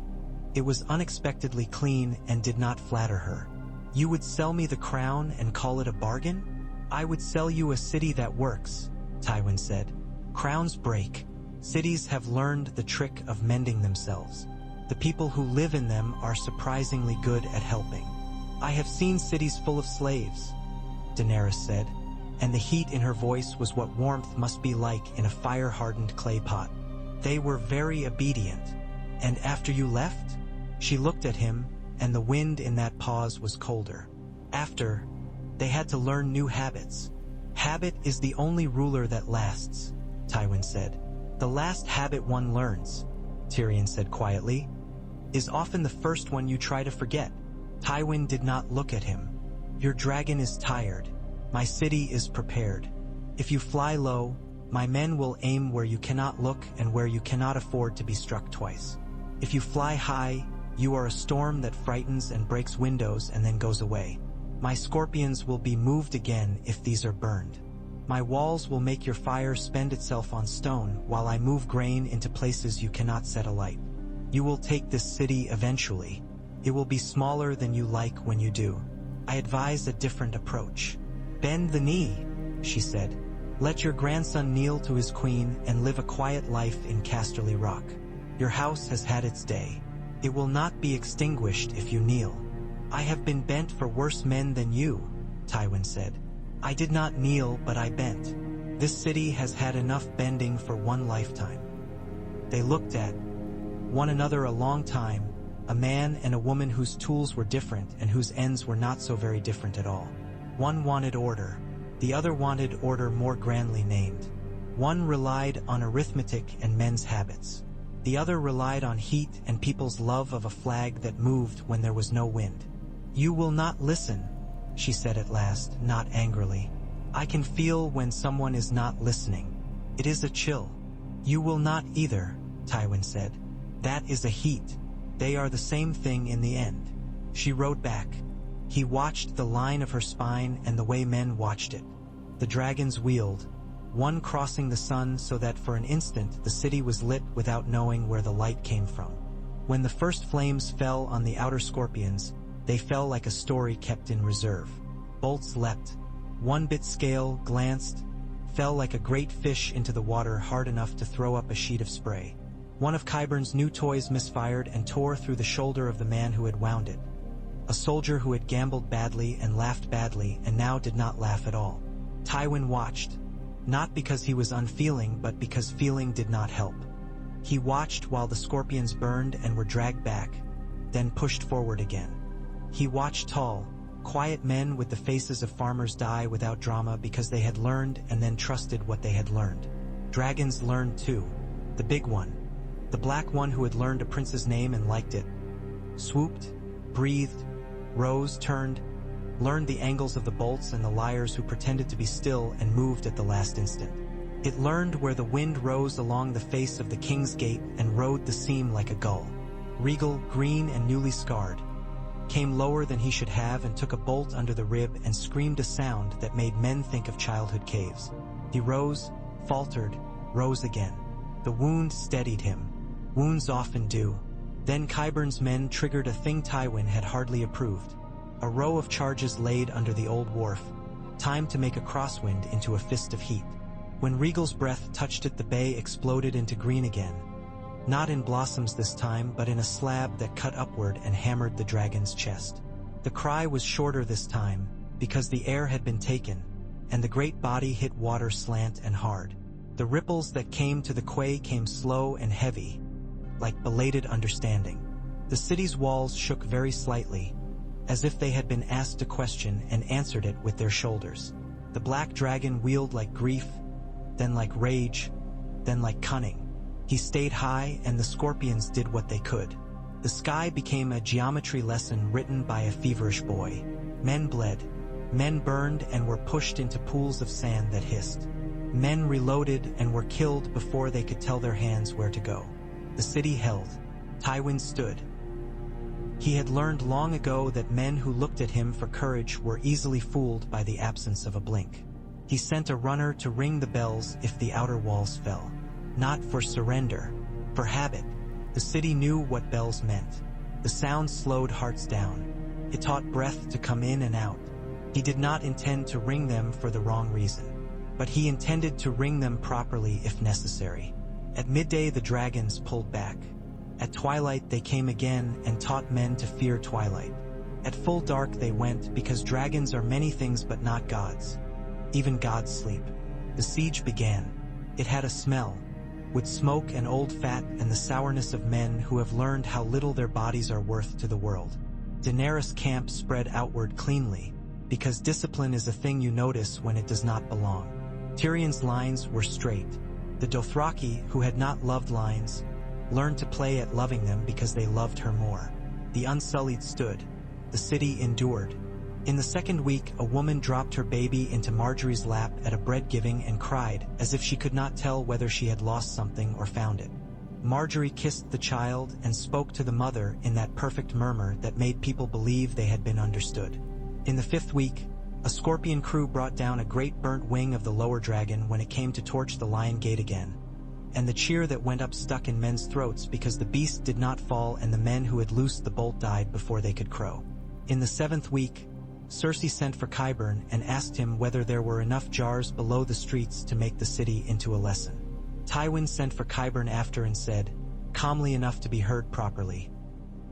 It was unexpectedly clean and did not flatter her. "You would sell me the crown and call it a bargain?" "I would sell you a city that works," Tywin said. "Crowns break. Cities have learned the trick of mending themselves. The people who live in them are surprisingly good at helping." "I have seen cities full of slaves," Daenerys said, and the heat in her voice was what warmth must be like in a fire-hardened clay pot. "They were very obedient. And after you left?" She looked at him, and the wind in that pause was colder. "After, they had to learn new habits." "Habit is the only ruler that lasts," Tywin said. "The last habit one learns," Tyrion said quietly, "is often the first one you try to forget." Tywin did not look at him. "Your dragon is tired. My city is prepared. If you fly low, my men will aim where you cannot look and where you cannot afford to be struck twice. If you fly high, you are a storm that frightens and breaks windows and then goes away. My scorpions will be moved again if these are burned. My walls will make your fire spend itself on stone while I move grain into places you cannot set alight. You will take this city eventually. It will be smaller than you like when you do. I advise a different approach." "Bend the knee," she said. "Let your grandson kneel to his queen and live a quiet life in Casterly Rock. Your house has had its day. It will not be extinguished if you kneel." "I have been bent for worse men than you," Tywin said. "I did not kneel, but I bent. This city has had enough bending for one lifetime." They looked at one another a long time, a man and a woman whose tools were different and whose ends were not so very different at all. One wanted order. The other wanted order more grandly named. One relied on arithmetic and men's habits. The other relied on heat and people's love of a flag that moved when there was no wind. "You will not listen," she said at last, not angrily. "I can feel when someone is not listening. It is a chill." "You will not either," Tywin said. "That is a heat. They are the same thing in the end." She rode back. He watched the line of her spine and the way men watched it. The dragons wheeled, one crossing the sun so that for an instant the city was lit without knowing where the light came from. When the first flames fell on the outer scorpions, they fell like a story kept in reserve. Bolts leapt. One bit scale glanced, fell like a great fish into the water hard enough to throw up a sheet of spray. One of Qyburn's new toys misfired and tore through the shoulder of the man who had wound it. A soldier who had gambled badly and laughed badly and now did not laugh at all. Tywin watched, not because he was unfeeling but because feeling did not help. He watched while the scorpions burned and were dragged back, then pushed forward again. He watched tall, quiet men with the faces of farmers die without drama because they had learned and then trusted what they had learned. Dragons learned too. The big one, the black one who had learned a prince's name and liked it, swooped, breathed, rose, turned, learned the angles of the bolts and the liars who pretended to be still and moved at the last instant. It learned where the wind rose along the face of the king's gate and rode the seam like a gull. Regal, green and newly scarred, came lower than he should have and took a bolt under the rib and screamed a sound that made men think of childhood caves. He rose, faltered, rose again. The wound steadied him. Wounds often do. Then Qyburn's men triggered a thing Tywin had hardly approved. A row of charges laid under the old wharf, time to make a crosswind into a fist of heat. When Regal's breath touched it, the bay exploded into green again. Not in blossoms this time, but in a slab that cut upward and hammered the dragon's chest. The cry was shorter this time, because the air had been taken, and the great body hit water slant and hard. The ripples that came to the quay came slow and heavy, like belated understanding. The city's walls shook very slightly, as if they had been asked a question and answered it with their shoulders. The black dragon wheeled like grief, then like rage, then like cunning. He stayed high, and the scorpions did what they could. The sky became a geometry lesson written by a feverish boy. Men bled, men burned and were pushed into pools of sand that hissed. Men reloaded and were killed before they could tell their hands where to go. The city held. Tywin stood. He had learned long ago that men who looked at him for courage were easily fooled by the absence of a blink. He sent a runner to ring the bells if the outer walls fell. Not for surrender, for habit. The city knew what bells meant. The sound slowed hearts down. It taught breath to come in and out. He did not intend to ring them for the wrong reason, but he intended to ring them properly if necessary. At midday the dragons pulled back. At twilight they came again and taught men to fear twilight. At full dark they went, because dragons are many things but not gods. Even gods sleep. The siege began. It had a smell, with smoke and old fat and the sourness of men who have learned how little their bodies are worth to the world. Daenerys' camp spread outward cleanly, because discipline is a thing you notice when it does not belong. Tyrion's lines were straight. The Dothraki, who had not loved lines, learned to play at loving them because they loved her more. The Unsullied stood. The city endured. In the second week, a woman dropped her baby into Marjorie's lap at a bread-giving and cried, as if she could not tell whether she had lost something or found it. Marjorie kissed the child and spoke to the mother in that perfect murmur that made people believe they had been understood. In the 5th week, a scorpion crew brought down a great burnt wing of the lower dragon when it came to torch the lion gate again, and the cheer that went up stuck in men's throats because the beast did not fall and the men who had loosed the bolt died before they could crow. In the 7th week, Cersei sent for Qyburn and asked him whether there were enough jars below the streets to make the city into a lesson. Tywin sent for Qyburn after and said, calmly enough to be heard properly,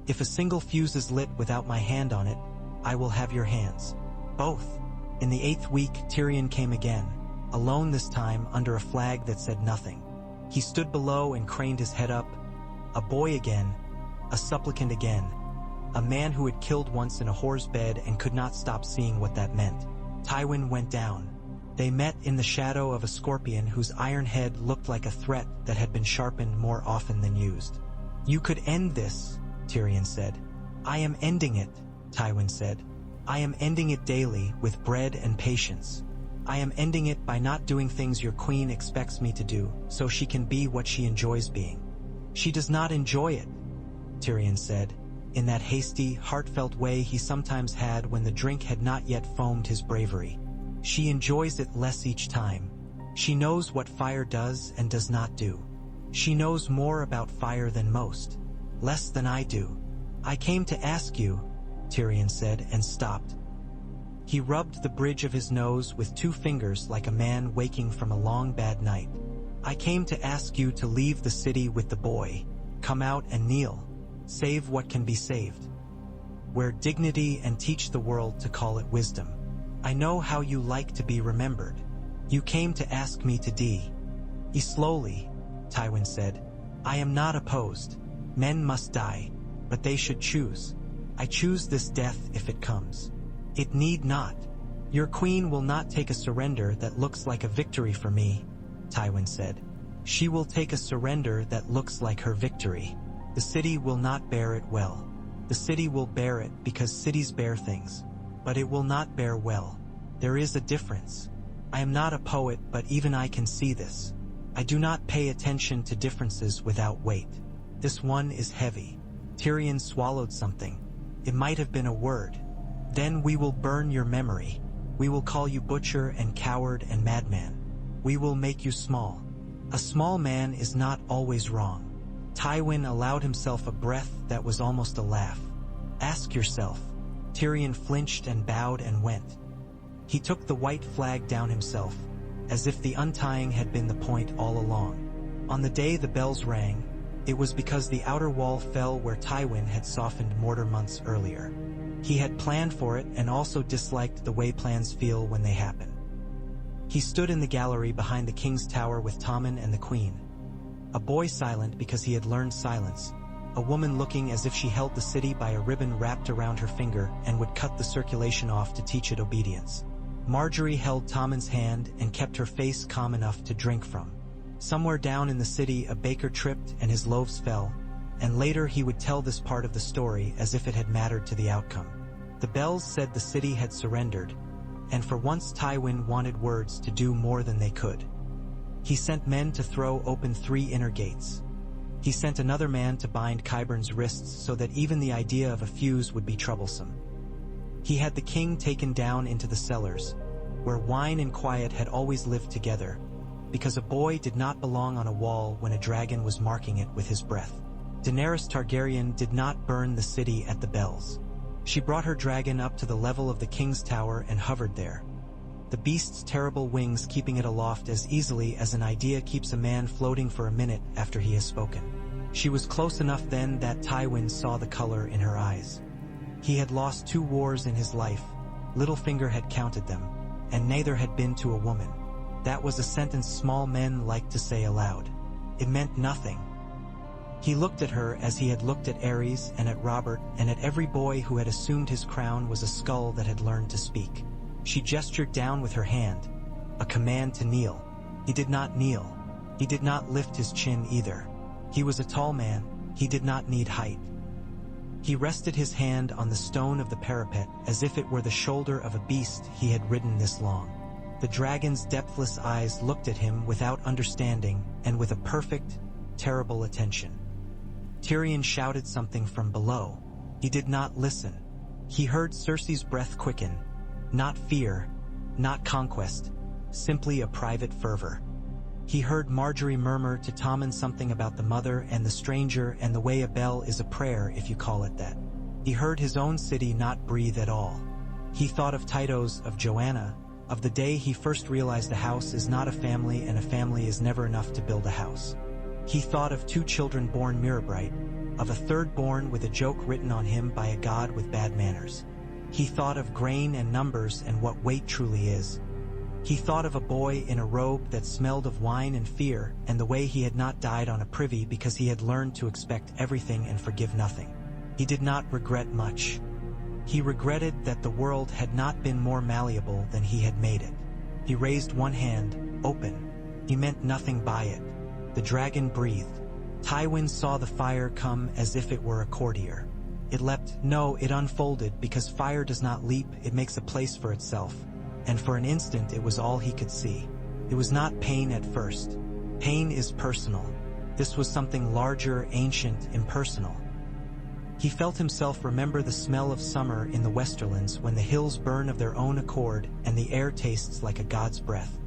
"If a single fuse is lit without my hand on it, I will have your hands. Both." In the 8th week, Tyrion came again, alone this time under a flag that said nothing. He stood below and craned his head up. A boy again, a supplicant again, a man who had killed once in a whore's bed and could not stop seeing what that meant. Tywin went down. They met in the shadow of a scorpion whose iron head looked like a threat that had been sharpened more often than used. "You could end this," Tyrion said. "I am ending it," Tywin said. "I am ending it daily with bread and patience. I am ending it by not doing things your queen expects me to do, so she can be what she enjoys being." "She does not enjoy it," Tyrion said, in that hasty, heartfelt way he sometimes had when the drink had not yet foamed his bravery. "She enjoys it less each time. She knows what fire does and does not do. She knows more about fire than most. Less than I do. I came to ask you," Tyrion said, and stopped. He rubbed the bridge of his nose with 2 fingers like a man waking from a long bad night. "I came to ask you to leave the city with the boy. Come out and kneel. Save what can be saved. Wear dignity and teach the world to call it wisdom. I know how you like to be remembered. You came to ask me to die." Slowly, Tywin said, "I am not opposed. Men must die, but they should choose. I choose this death if it comes. It need not. Your queen will not take a surrender that looks like a victory for me," Tywin said. "She will take a surrender that looks like her victory. The city will not bear it well. The city will bear it because cities bear things, but it will not bear well. There is a difference. I am not a poet, but even I can see this. I do not pay attention to differences without weight. This one is heavy." Tyrion swallowed something. It might have been a word. "Then we will burn your memory. We will call you butcher and coward and madman. We will make you small. A small man is not always wrong." Tywin allowed himself a breath that was almost a laugh. "Ask yourself, Tyrion flinched and bowed and went. He took the white flag down himself, as if the untying had been the point all along. On the day the bells rang, it was because the outer wall fell where Tywin had softened mortar months earlier. He had planned for it and also disliked the way plans feel when they happen. He stood in the gallery behind the king's tower with Tommen and the queen. A boy silent because he had learned silence, a woman looking as if she held the city by a ribbon wrapped around her finger and would cut the circulation off to teach it obedience. Marjorie held Tommen's hand and kept her face calm enough to drink from. Somewhere down in the city a baker tripped and his loaves fell, and later he would tell this part of the story as if it had mattered to the outcome. The bells said the city had surrendered, and for once Tywin wanted words to do more than they could. He sent men to throw open 3 inner gates. He sent another man to bind Qyburn's wrists so that even the idea of a fuse would be troublesome. He had the king taken down into the cellars, where wine and quiet had always lived together, because a boy did not belong on a wall when a dragon was marking it with his breath. Daenerys Targaryen did not burn the city at the bells. She brought her dragon up to the level of the king's tower and hovered there, the beast's terrible wings keeping it aloft as easily as an idea keeps a man floating for a minute after he has spoken. She was close enough then that Tywin saw the color in her eyes. He had lost 2 wars in his life, Littlefinger had counted them, and neither had been to a woman. That was a sentence small men liked to say aloud. It meant nothing. He looked at her as he had looked at Aerys and at Robert and at every boy who had assumed his crown was a skull that had learned to speak. She gestured down with her hand, a command to kneel. He did not kneel. He did not lift his chin either. He was a tall man, he did not need height. He rested his hand on the stone of the parapet as if it were the shoulder of a beast he had ridden this long. The dragon's depthless eyes looked at him without understanding and with a perfect, terrible attention. Tyrion shouted something from below. He did not listen. He heard Cersei's breath quicken. Not fear, not conquest, simply a private fervor. He heard Marjorie murmur to Tommen something about the mother and the stranger and the way a bell is a prayer if you call it that. He heard his own city not breathe at all. He thought of Tytos, of Joanna, of the day he first realized a house is not a family and a family is never enough to build a house. He thought of 2 children born Mirabright, of a third born with a joke written on him by a god with bad manners. He thought of grain and numbers and what weight truly is. He thought of a boy in a robe that smelled of wine and fear and the way he had not died on a privy because he had learned to expect everything and forgive nothing. He did not regret much. He regretted that the world had not been more malleable than he had made it. He raised one hand, open. He meant nothing by it. The dragon breathed. Tywin saw the fire come as if it were a courtier. It leapt, no, it unfolded because fire does not leap, it makes a place for itself. And for an instant it was all he could see. It was not pain at first. Pain is personal. This was something larger, ancient, impersonal. He felt himself remember the smell of summer in the Westerlands when the hills burn of their own accord and the air tastes like a god's breath.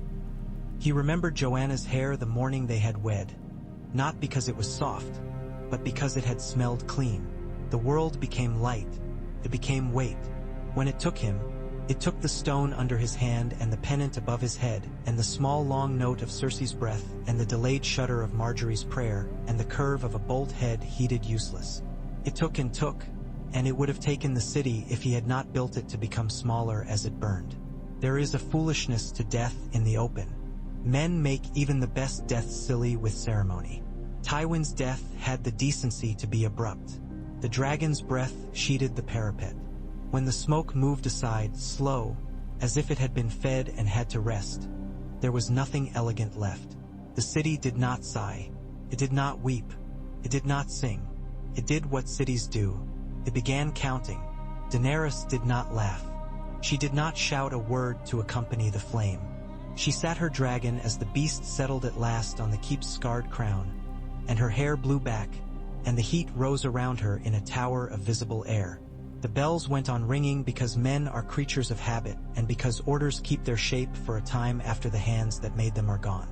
He remembered Joanna's hair the morning they had wed, not because it was soft, but because it had smelled clean. The world became light. It became weight. When it took him, it took the stone under his hand and the pennant above his head and the small long note of Cersei's breath and the delayed shudder of Marjorie's prayer and the curve of a bold head heated useless. It took, and it would have taken the city if he had not built it to become smaller as it burned. There is a foolishness to death in the open. Men make even the best deaths silly with ceremony. Tywin's death had the decency to be abrupt. The dragon's breath sheeted the parapet. When the smoke moved aside, slow, as if it had been fed and had to rest, there was nothing elegant left. The city did not sigh. It did not weep. It did not sing. It did what cities do. It began counting. Daenerys did not laugh. She did not shout a word to accompany the flame. She sat her dragon as the beast settled at last on the keep's scarred crown, and her hair blew back, and the heat rose around her in a tower of visible air. The bells went on ringing because men are creatures of habit and because orders keep their shape for a time after the hands that made them are gone.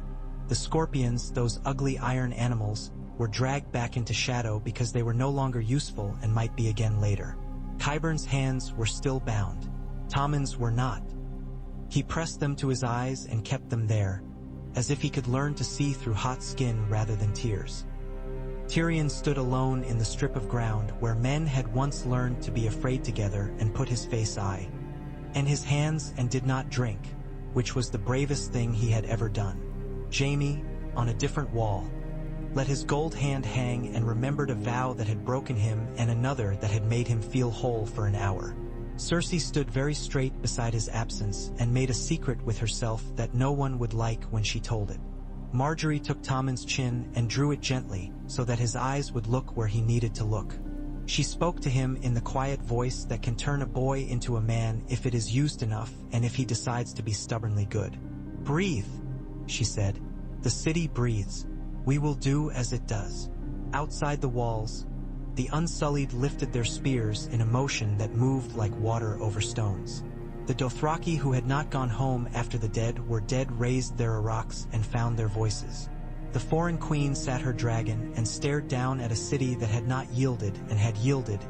The scorpions, those ugly iron animals, were dragged back into shadow because they were no longer useful and might be again later. Qyburn's hands were still bound. Tommen's were not. He pressed them to his eyes and kept them there, as if he could learn to see through hot skin rather than tears. Tyrion stood alone in the strip of ground where men had once learned to be afraid together and put his face eye. And his hands and did not drink, which was the bravest thing he had ever done. Jaime, on a different wall, let his gold hand hang and remembered a vow that had broken him and another that had made him feel whole for an hour. Cersei stood very straight beside his absence and made a secret with herself that no one would like when she told it. Marjorie took Tommen's chin and drew it gently so that his eyes would look where he needed to look. She spoke to him in the quiet voice that can turn a boy into a man if it is used enough and if he decides to be stubbornly good. "Breathe," she said. "The city breathes. We will do as it does." Outside the walls, the Unsullied lifted their spears in a motion that moved like water over stones. The Dothraki who had not gone home after the dead were dead raised their araks and found their voices. The foreign queen sat her dragon and stared down at a city that had not yielded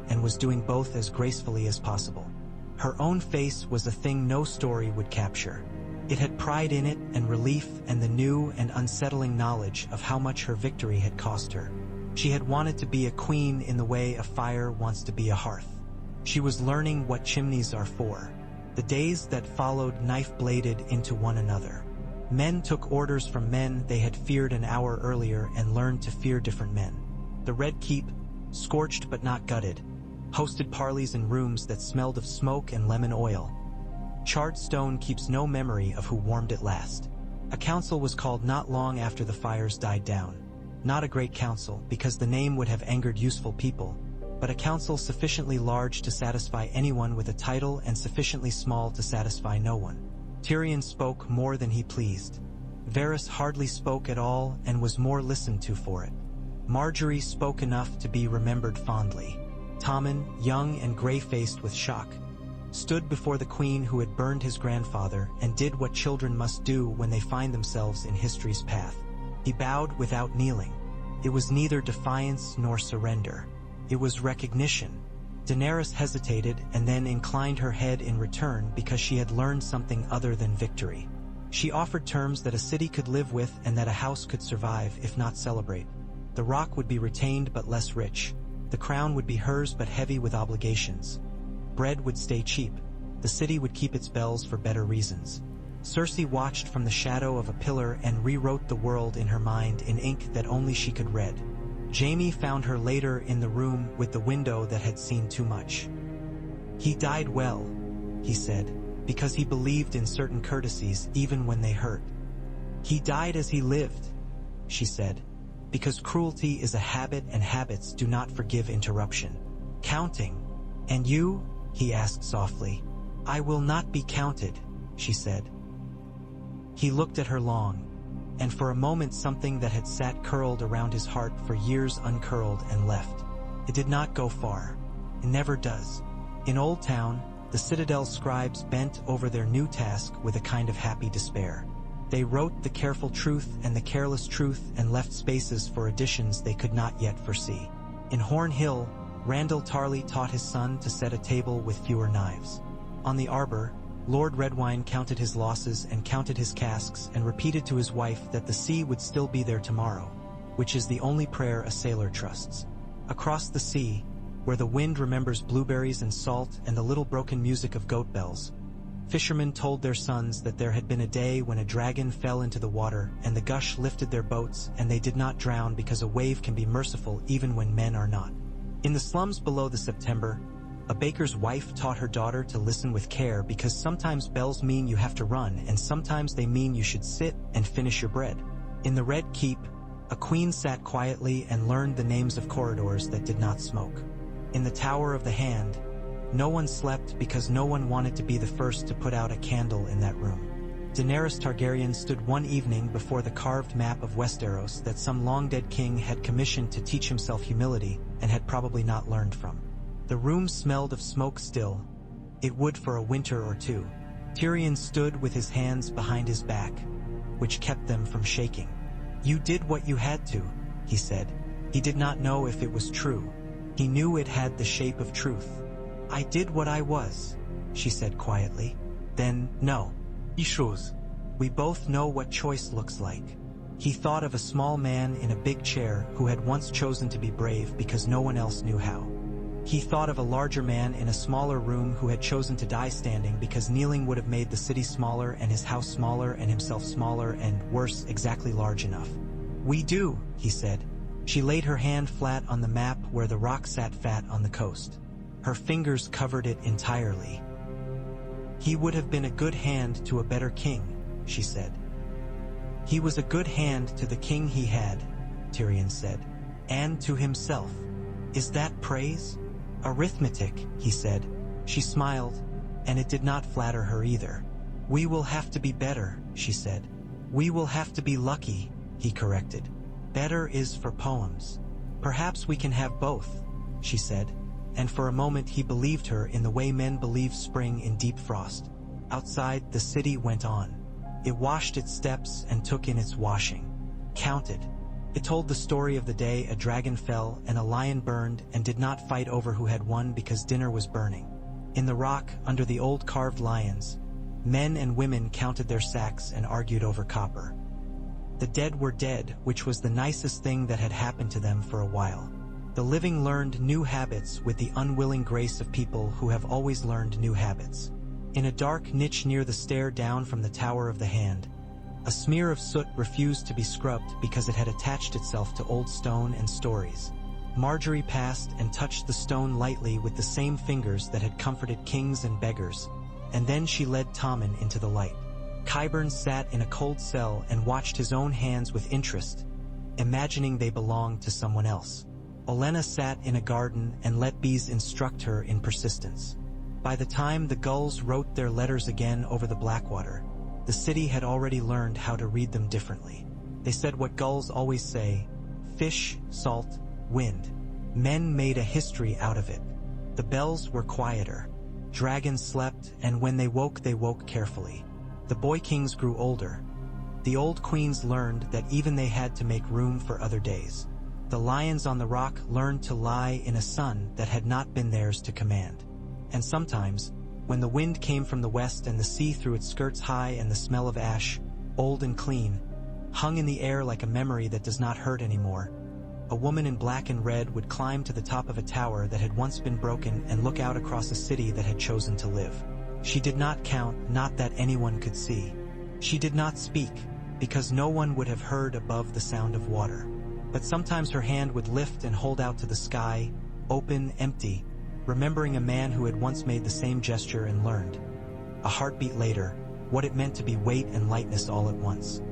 and was doing both as gracefully as possible. Her own face was a thing no story would capture. It had pride in it and relief and the new and unsettling knowledge of how much her victory had cost her. She had wanted to be a queen in the way a fire wants to be a hearth. She was learning what chimneys are for. The days that followed knife-bladed into one another. Men took orders from men they had feared an hour earlier and learned to fear different men. The Red Keep, scorched but not gutted, hosted parleys in rooms that smelled of smoke and lemon oil. Charred stone keeps no memory of who warmed it last. A council was called not long after the fires died down. Not a great council, because the name would have angered useful people, but a council sufficiently large to satisfy anyone with a title and sufficiently small to satisfy no one. Tyrion spoke more than he pleased. Varys hardly spoke at all and was more listened to for it. Marjorie spoke enough to be remembered fondly. Tommen, young and gray-faced with shock, stood before the queen who had burned his grandfather and did what children must do when they find themselves in history's path. He bowed without kneeling. It was neither defiance nor surrender. It was recognition. Daenerys hesitated and then inclined her head in return because she had learned something other than victory. She offered terms that a city could live with and that a house could survive, if not celebrate. The rock would be retained but less rich. The crown would be hers but heavy with obligations. Bread would stay cheap. The city would keep its bells for better reasons. Cersei watched from the shadow of a pillar and rewrote the world in her mind in ink that only she could read. Jaime found her later in the room with the window that had seen too much. "He died well," he said, "because he believed in certain courtesies even when they hurt." "He died as he lived," she said, "because cruelty is a habit and habits do not forgive interruption." "Counting. And you?" he asked softly. "I will not be counted," she said. He looked at her long, and for a moment something that had sat curled around his heart for years uncurled and left. It did not go far. It never does. In Old Town, the Citadel scribes bent over their new task with a kind of happy despair. They wrote the careful truth and the careless truth and left spaces for additions they could not yet foresee. In Horn Hill, Randall Tarley taught his son to set a table with fewer knives. On the Arbor, Lord Redwine counted his losses and counted his casks and repeated to his wife that the sea would still be there tomorrow, which is the only prayer a sailor trusts. Across the sea, where the wind remembers blueberries and salt and the little broken music of goat bells, fishermen told their sons that there had been a day when a dragon fell into the water and the gush lifted their boats and they did not drown because a wave can be merciful even when men are not. In the slums below the September, a baker's wife taught her daughter to listen with care because sometimes bells mean you have to run and sometimes they mean you should sit and finish your bread. In the Red Keep, a queen sat quietly and learned the names of corridors that did not smoke. In the Tower of the Hand, no one slept because no one wanted to be the first to put out a candle in that room. Daenerys Targaryen stood one evening before the carved map of Westeros that some long-dead king had commissioned to teach himself humility and had probably not learned from. The room smelled of smoke still. It would for a winter or two. Tyrion stood with his hands behind his back, which kept them from shaking. "You did what you had to," he said. He did not know if it was true. He knew it had the shape of truth. I did what I was, she said quietly. Then, no. Issues. We both know what choice looks like. He thought of a small man in a big chair who had once chosen to be brave because no one else knew how. He thought of a larger man in a smaller room who had chosen to die standing because kneeling would have made the city smaller and his house smaller and himself smaller and, worse, exactly large enough. We do, he said. She laid her hand flat on the map where the rock sat fat on the coast. Her fingers covered it entirely. He would have been a good hand to a better king, she said. He was a good hand to the king he had, Tyrion said, and to himself. Is that praise? Arithmetic, he said. She smiled, and it did not flatter her either. We will have to be better, she said. We will have to be lucky, he corrected. Better is for poems. Perhaps we can have both, she said, and for a moment he believed her in the way men believe spring in deep frost. Outside, the city went on. It washed its steps and took in its washing. Counted. It told the story of the day a dragon fell and a lion burned and did not fight over who had won because dinner was burning. In the rock, under the old carved lions, men and women counted their sacks and argued over copper. The dead were dead, which was the nicest thing that had happened to them for a while. The living learned new habits with the unwilling grace of people who have always learned new habits. In a dark niche near the stair down from the Tower of the Hand, a smear of soot refused to be scrubbed because it had attached itself to old stone and stories. Marjorie passed and touched the stone lightly with the same fingers that had comforted kings and beggars, and then she led Tommen into the light. Qyburn sat in a cold cell and watched his own hands with interest, imagining they belonged to someone else. Olenna sat in a garden and let bees instruct her in persistence. By the time the gulls wrote their letters again over the Blackwater, the city had already learned how to read them differently. They said what gulls always say: fish, salt, wind. Men made a history out of it. The bells were quieter. Dragons slept, and when they woke carefully. The boy kings grew older. The old queens learned that even they had to make room for other days. The lions on the rock learned to lie in a sun that had not been theirs to command. And sometimes, when the wind came from the west and the sea threw its skirts high and the smell of ash, old and clean, hung in the air like a memory that does not hurt anymore, a woman in black and red would climb to the top of a tower that had once been broken and look out across a city that had chosen to live. She did not count, not that anyone could see. She did not speak, because no one would have heard above the sound of water. But sometimes her hand would lift and hold out to the sky, open, empty, remembering a man who had once made the same gesture and learned, a heartbeat later, what it meant to be weight and lightness all at once.